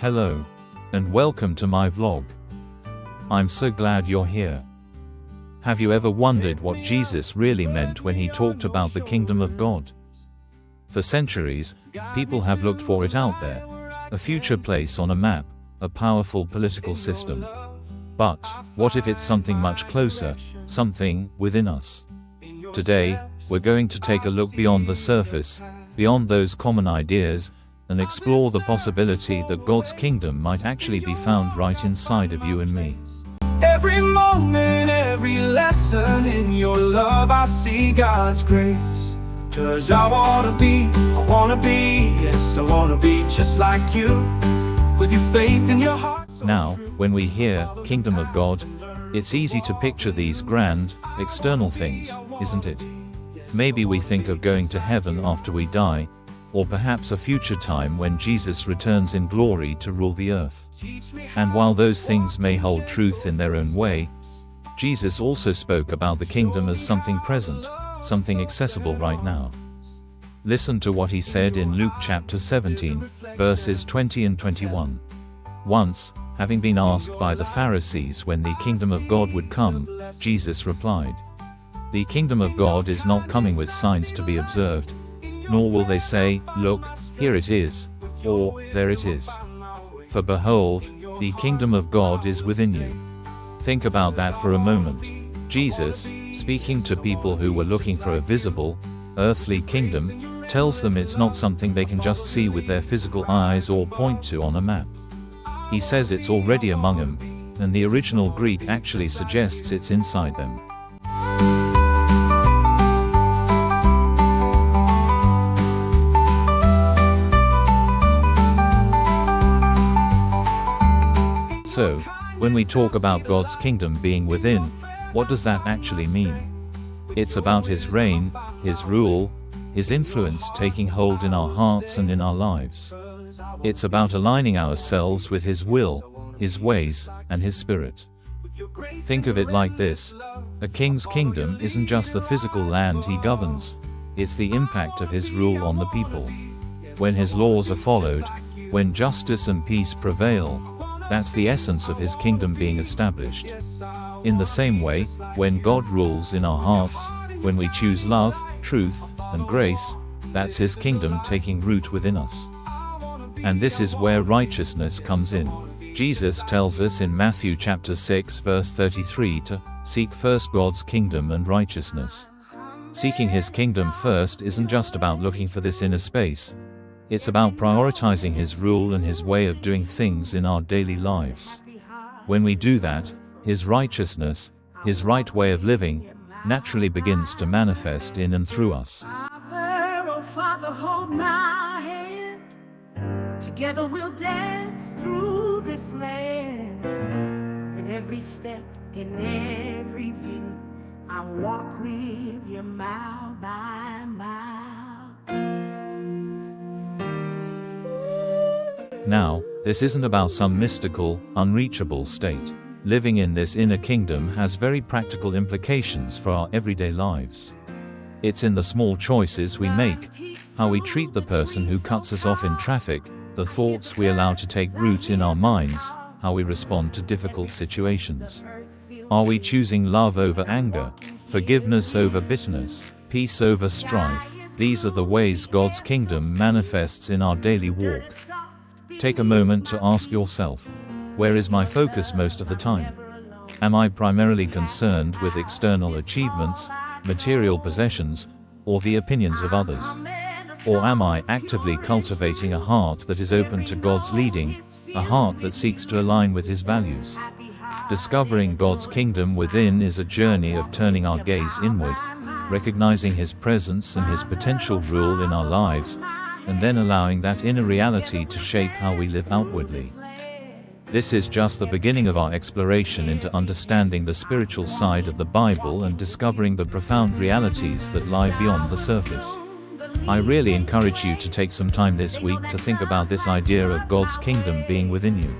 Hello, and welcome to my vlog. I'm so glad you're here. Have you ever wondered what Jesus really meant when he talked about the kingdom of God? For centuries, people have looked for it out there, a future place on a map, a powerful political system. But what if it's something much closer, something within us? Today, we're going to take a look beyond the surface, beyond those common ideas, and explore the possibility that God's kingdom might actually be found right inside of you and me. Every moment, every lesson in your love, I see God's grace. 'Cause I wanna be yes, I wanna be just like you, with your faith in your heart. Now, when we hear kingdom of God, it's easy to picture these grand, external things, isn't it? Maybe we think of going to heaven after we die, or perhaps a future time when Jesus returns in glory to rule the earth. And while those things may hold truth in their own way, Jesus also spoke about the kingdom as something present, something accessible right now. Listen to what he said in Luke chapter 17, verses 20 and 21. Once, having been asked by the Pharisees when the kingdom of God would come, Jesus replied, "The kingdom of God is not coming with signs to be observed, nor will they say, 'Look, here it is,' or 'There it is.' For behold, the kingdom of God is within you." Think about that for a moment. Jesus, speaking to people who were looking for a visible, earthly kingdom, tells them it's not something they can just see with their physical eyes or point to on a map. He says it's already among them, and the original Greek actually suggests it's inside them. So, when we talk about God's kingdom being within, what does that actually mean? It's about His reign, His rule, His influence taking hold in our hearts and in our lives. It's about aligning ourselves with His will, His ways, and His Spirit. Think of it like this: a king's kingdom isn't just the physical land he governs, it's the impact of his rule on the people. When his laws are followed, when justice and peace prevail, that's the essence of his kingdom being established. In the same way, when God rules in our hearts, when we choose love, truth, and grace, that's his kingdom taking root within us. And this is where righteousness comes in. Jesus tells us in Matthew chapter 6 verse 33 to seek first God's kingdom and righteousness. Seeking his kingdom first isn't just about looking for this inner space. It's about prioritizing his rule and his way of doing things in our daily lives. When we do that, his righteousness, his right way of living, naturally begins to manifest in and through us. Father, hold my hand. Together we'll dance through this land. In every step, in every view, I walk with you mile by mile. Now, this isn't about some mystical, unreachable state. Living in this inner kingdom has very practical implications for our everyday lives. It's in the small choices we make, how we treat the person who cuts us off in traffic, the thoughts we allow to take root in our minds, how we respond to difficult situations. Are we choosing love over anger, forgiveness over bitterness, peace over strife? These are the ways God's kingdom manifests in our daily walk. Take a moment to ask yourself, where is my focus most of the time? Am I primarily concerned with external achievements, material possessions, or the opinions of others? Or am I actively cultivating a heart that is open to God's leading, a heart that seeks to align with His values? Discovering God's kingdom within is a journey of turning our gaze inward, recognizing His presence and His potential rule in our lives, and then allowing that inner reality to shape how we live outwardly. This is just the beginning of our exploration into understanding the spiritual side of the Bible and discovering the profound realities that lie beyond the surface. I really encourage you to take some time this week to think about this idea of God's kingdom being within you.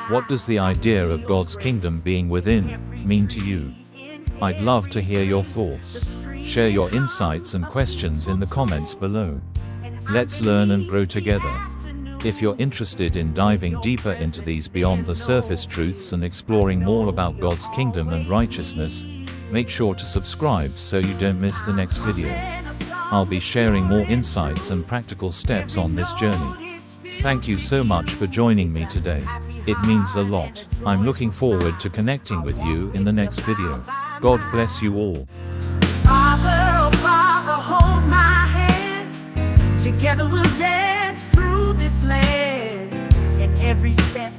What does the idea of God's kingdom being within mean to you? I'd love to hear your thoughts. Share your insights and questions in the comments below. Let's learn and grow together. If you're interested in diving deeper into these beyond the surface truths and exploring more about God's kingdom and righteousness, make sure to subscribe so you don't miss the next video. I'll be sharing more insights and practical steps on this journey. Thank you so much for joining me today. It means a lot. I'm looking forward to connecting with you in the next video. God bless you all. Father, oh Father, hold my hand. Together we'll dance through this land. And every step